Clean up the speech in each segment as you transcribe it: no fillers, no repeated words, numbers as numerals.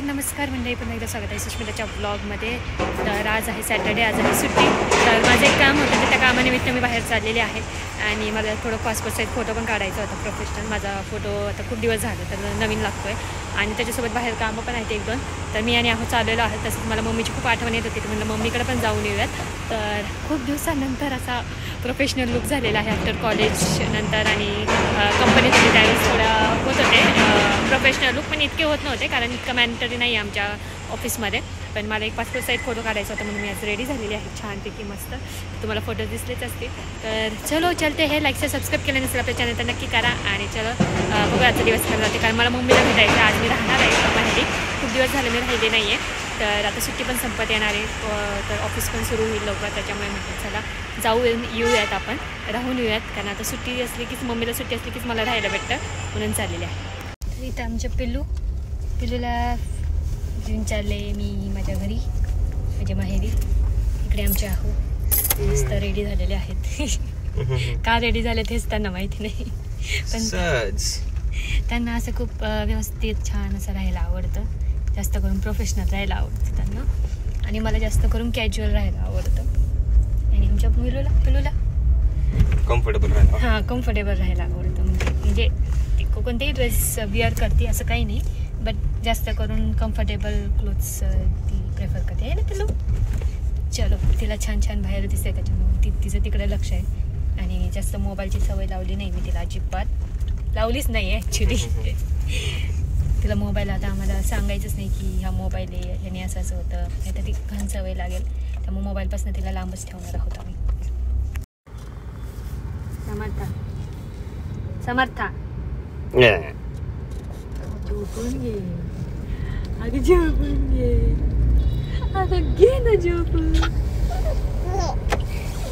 नमस्कार मंडळी, पुन्हा एकदा स्वागत आहे सुष्मिताच्या ब्लॉगमध्ये. तर आज आहे सॅटर्डे, आज आहे सुट्टी. तर माझं एक काम होतं, तर त्या कामानिमित्त मी बाहेर चाललेले आहे आणि मला थोडं पासपोर्ट साईज फोटो पण काढायचा होता प्रोफेशनल. माझा फोटो आता खूप दिवस झाले तर नवीन लागतो आहे आणि त्याच्यासोबत बाहेर कामं पण आहेत एक दोन. तर मी आणि चाललेलो आहे. तसंच मला मम्मीची खूप आठवण येत होती, तर म्हणलं मम्मीकडे पण जाऊन येऊयात. तर खूप दिवसानंतर असा प्रोफेशनल लुक झालेला आहे आफ्टर कॉलेज नंतर. आणि कंपनीमध्ये त्यावेळेस थोडा होत होते प्रोफेशनल लुक, पण इतके होत नव्हते कारण इतकं मॅन्डेटरी नाही आहे आमच्या ऑफिसमध्ये. पण मला एक पासपोर्ट साईज फोटो काढायचा होता म्हणून मी आज रेडी झालेली आहे छानपैकी मस्त. तुम्हाला फोटो दिसलेच असतील. तर चलो चलते हे. लाईक सबस्क्राईब केलं नसेल आपल्या चॅनल तर नक्की करा. आणि चलो बघा आजचा दिवस कसा जाते, कारण मला मुंबईला भेटायचं. आज मी राहणार आहे माहेरी, खूप दिवस झाले मी राहिले नाही आहे. तर आता सुट्टी पण संपत येणार आहे, तर ऑफिस पण सुरू होईल लवकर. त्याच्यामुळे म्हटलं चला जाऊ येऊयात, आपण राहून येऊयात. कारण आता सुट्टी असली कीच, मम्मीला सुट्टी असली कीच मला राहायला भेटतं म्हणून चाललेले आहे. तर इथं आमच्या पिल्लूला घेऊन चालले मी माझ्या घरी, माझ्या माहेरी. इकडे आमचे आहो मस्त रेडी झालेले आहेत. का रेडी झाले तेच त्यांना माहिती नाही, पण त्यांना असं खूप व्यवस्थित छान असं राहायला आवडतं. जास्त करून प्रोफेशनल राहायला आवडतं त्यांना, आणि मला जास्त करून कॅज्युअल राहायला आवडतं. आणि आमच्या पिल्लूला कम्फर्टेबल राहायला, हां कम्फर्टेबल राहायला आवडतं. म्हणजे कोणतेही ड्रेस विअर करते असं काही नाही, बट जास्त करून कम्फर्टेबल क्लोथ्स ती प्रेफर करते आहे ना पिल्लू. चलो तिला छान छान बाहेर दिसते, त्याच्यामुळे तिचं तिकडे लक्ष आहे. आणि जास्त मोबाईलची सवय लावली नाही मी तिला, अजिबात लावलीच नाही आहे ॲक्च्युली. तिला मोबाईल आता आम्हाला सांगायचंच नाही की हा मोबाईल आहे, ह्याने असं असं होतं, नाही तर ती घाण सवय लागेल. त्यामुळे मोबाईलपासून तिला लांबच ठेवणार आहोत आम्ही. समर्था झोपून घे, अगं झोपून घे, अगं घे ना झोपून,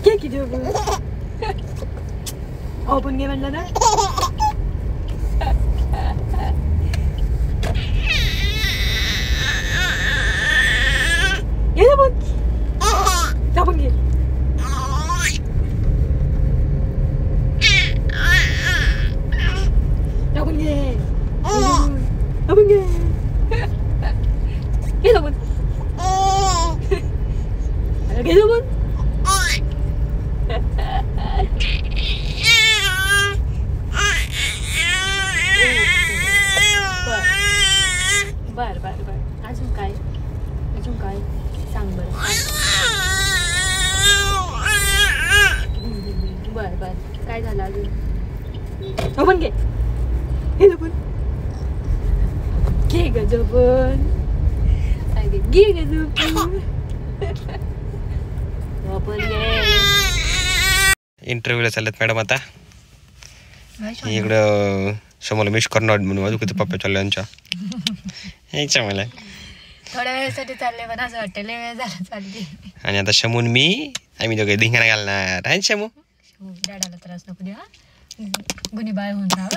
घे की झोपून. झोपून घे म्हणलं ना. घे झोपून, झोपून घे. झोपून घे, झोपून घे, घे झोपून, घे झोपून. बर बर बर, अजून काय सांग बरं. बर बर, काय झालं अजून. झोपून घे, घे झोपून, घे ग झोपून, घे ग झोपून, झोपून घे. इंटरव्ह्यूला चालत मॅडम आता. इकडं समोर मिस करणार म्हणून माझं किती पप्पा चालले यांच्या मला थोड्या वेळेसाठी चालले, पण असं वाटतं लय वेळ झाला चालली. आणि आता शमून मी आम्ही दोघे धिंगाणा घालणार आहे. शमू डॅडाला त्रास नको द्या, गुन्हे बाळ होऊन राहा.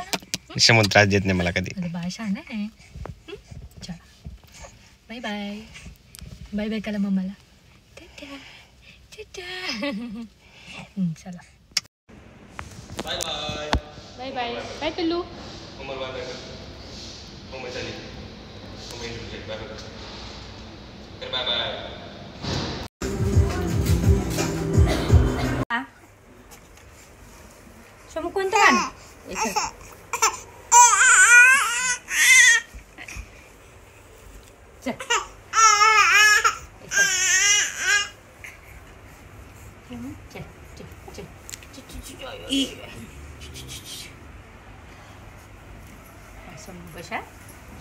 शमू त्रास देत नाही मला कधी. बाळ छान आहे. चला बाय बाय, बाय बाय करा मम्माला. चला bye bye bye bye bye पिल्लू. Bye bye. शमू कोणतं गाणं.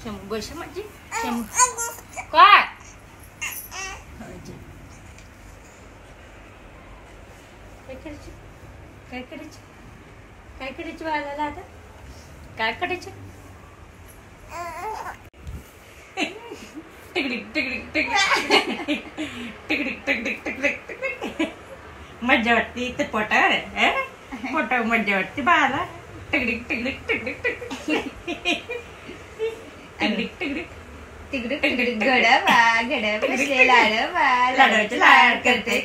शमू बस म्हणजे शमू काय काय करायचं बाळाला आता, काय करायचं. टिकडिक टिकडिक टिकडिक टिकडिक टिकडिक टिकडिक टिकडिक. मज्जा वाटते इथे पोटावर, पोटावर मज्जा वाटते बाळाला. टिकडिक टिकडिक टिकडिक टिकडिक टिकडिक टिकडिक टिकडिक टिकडिक. घडवा घडवा बसले लाडवा, लाडवाचे लाड करते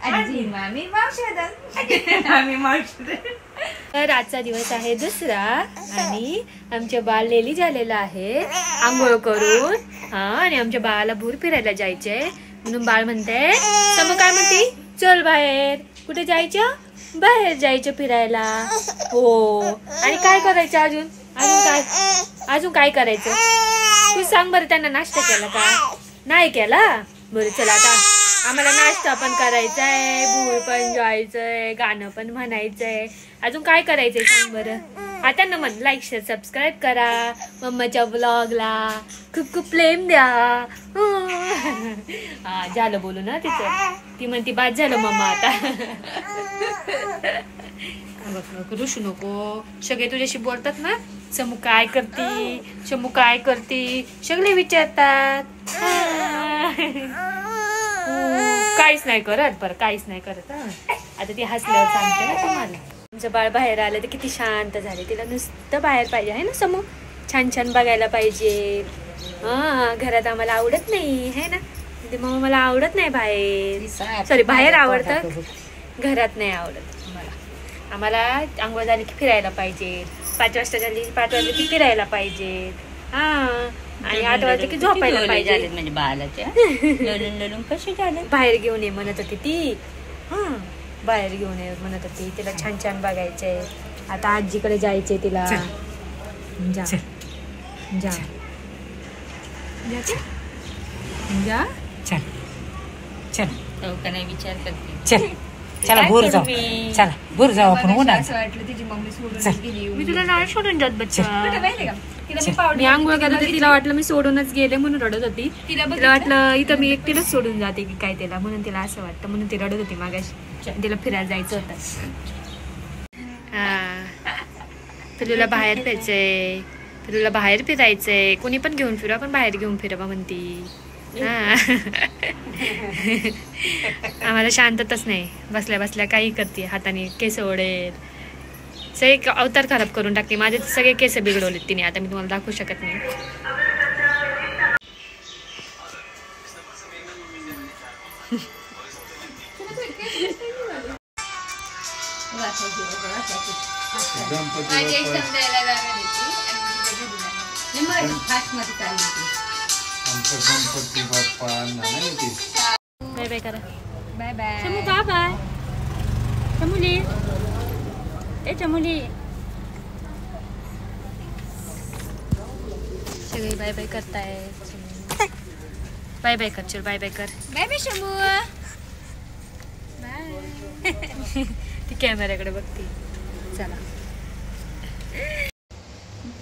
आजी मामी मावशी. तर आजचा दिवस आहे दुसरा आणि आमचे बाळ लेली झालेला आहे आंघोळ करून. हा आणि आमच्या बाळाला भूर फिरायला जायचंय म्हणून बाळ म्हणते समू काय म्हणते चल बाहेर. कुठे जायचं? बाहेर जायचं फिरायला. हो आणि काय करायचं अजून अजून काय करायचं तू सांग बरं. त्यांना नाश्ता केला का? नाही केला. बरं चला आता आम्हाला नाश्ता पण करायचा आहे, भूर पण जायचंय, गाणं पण म्हणायचंय. अजून काय करायचंय सांग बरं. आता ना म्हण लाईक शेअर सबस्क्राईब करा मम्माच्या ब्लॉगला. खूप खूप प्रेम द्या. हा झालं बोलू ना तिचं. ती म्हणती बाद झालं मम्मा आता. बघ रुशू नको. सगळे तुझ्याशी बोलतात ना समू काय करती, शमू काय करती, सगळे विचारतात. काहीच नाही करत बरं, काहीच नाही करत. आता ती हसल्यावर सांगते ना तुम्हाला. तुमचं बाळ बाहेर आलं तर किती शांत झाले. तिला नुसतं बाहेर पाहिजे आहे ना समू. छान छान बघायला पाहिजे. हा घरात आम्हाला आवडत नाही है ना. मग मला आवडत नाही बाहेर. सॉरी बाहेर आवडतं, घरात नाही आवडत आम्हाला. आंघोळ झाली की फिरायला पाहिजे. 5 वाजता झाली 5 वाजले की फिरायला पाहिजे. हा आणि 8 वाजले की झोपायला पाहिजे. म्हणजे बाळाच्या ललून कशी झाले. बाहेर घेऊन ये म्हणत होती ती. हा बाहेर घेऊन ये म्हणत होती. तिला छान छान बघायचंय. आता आजीकडे जायचंय तिला. जा जा जा चल चल का नाही विचार करते. चल चला भूर जाऊ. चला भूर जाऊ आपण उन्हात. मी तुला नाही सोडून जात बच्चा. मी आंघोळ करत होते तिला वाटलं मी सोडूनच गेले म्हणून रडत होती. तिला वाटलं इथं मी एकटीलाच सोडून जाते की काय तिला म्हणून तिला असं वाटतं म्हणून ती रडत होती मागाशी. तिला फिरायला जायचं होतं. हा पिलूला बाहेर फिरायचंय, पिलूला बाहेर फिरायचंय. कोणी पण घेऊन फिरवा पण बाहेर घेऊन फिरवा म्हणती. हा आम्हाला शांतताच नाही. बसल्या बसल्या काही करते हाताने केस ओढेल. सगळे अवतार खराब करून टाकते माझे. सगळे केस बिघडवलेत तिने. आता मी तुम्हाला दाखवू शकत नाही. बाय बाय करा. बाय बाय शमू का बाय. शमूली ए चमुली. सगळे बाय बाय करताय. बाय बाय कर चल. बाय बाय कर. Bye bye Shambhu. ती कॅमेऱ्याकडे बघते. चला.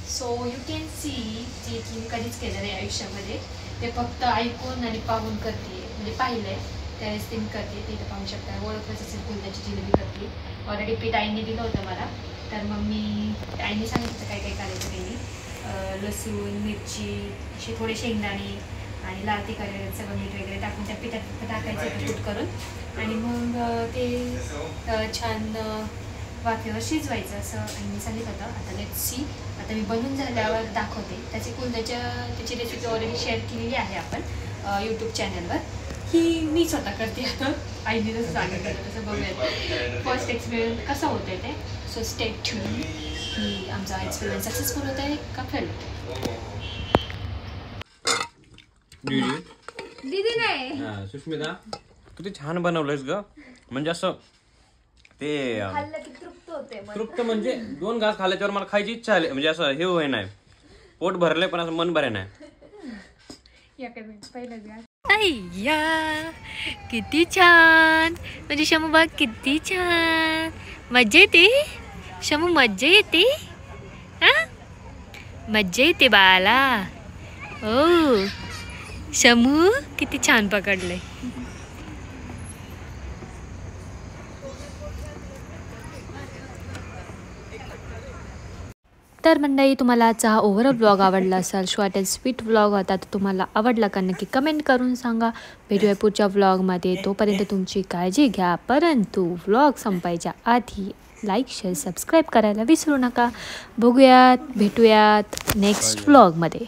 सो यू कॅन सी जे की मी कधीच केलं नाही आयुष्यामध्ये. ते फक्त ऐकून आणि पाहून करते. म्हणजे पाहिलंय त्यावेळेस ते मी करते. ते इथं पाहू शकता. ओळखच असेल कुंदाची जिलेबी करते. ऑलरेडी पीठ आईने दिलं होतं मला. तर मग मी आईने सांगितलं काय काय करायचं त्यांनी. लसूण मिरची असे थोडे शेंगदाणे आणि लाल तिखट सगळं मीठ वगैरे टाकून त्या पिठात टाकायचं कूट करून. आणि मग ते छान वाफेवर शिजवायचं असं आईने सांगितलं होतं. आता लेट्स सी. आता मी बनवून झाल्यावर दाखवते. त्याची रेसिपी ऑलरेडी शेअर केलेली आहे आपण यूट्यूब चॅनलवर. ही मी स्वतः करते. आता आईने जसं सांगितलं तसं बघूयात फर्स्ट एक्सपिरियन्स कसा होतोय ते. सो स्टे ट्यून की आमचा एक्सपिरियन्स सक्सेसफुल होत आहे का फेल. दीदी नाही सुष्मिता किती छान बनवलंयस ग. म्हणजे असं ते तृप्त म्हणजे 2 घास खाल्ल्याच्यावर मला खायची इच्छा आली. म्हणजे असं हे होय नाही. पोट भरलंय पण असं मन भरे नाही. अय्या किती छान. म्हणजे शमू बघ किती छान. मज्जा येते शमू. मज्जा येते. हा मज्जा येते बाळाला. ओ शमू किती छान पकडलंय. तर मंडळी तुम्हाला आजचा हा ओव्हरऑल ब्लॉग आवडला असेल. शॉर्ट अँड स्वीट ब्लॉग होता. तर तुम्हाला आवडला का नक्की कमेंट करून सांगा. भेटूया पुढच्या ब्लॉगमध्ये. तोपर्यंत तुमची काळजी घ्या. परंतु ब्लॉग संपायच्या आधी लाईक शेअर सबस्क्राईब करायला विसरू नका. बघूयात भेटूयात नेक्स्ट ब्लॉगमध्ये.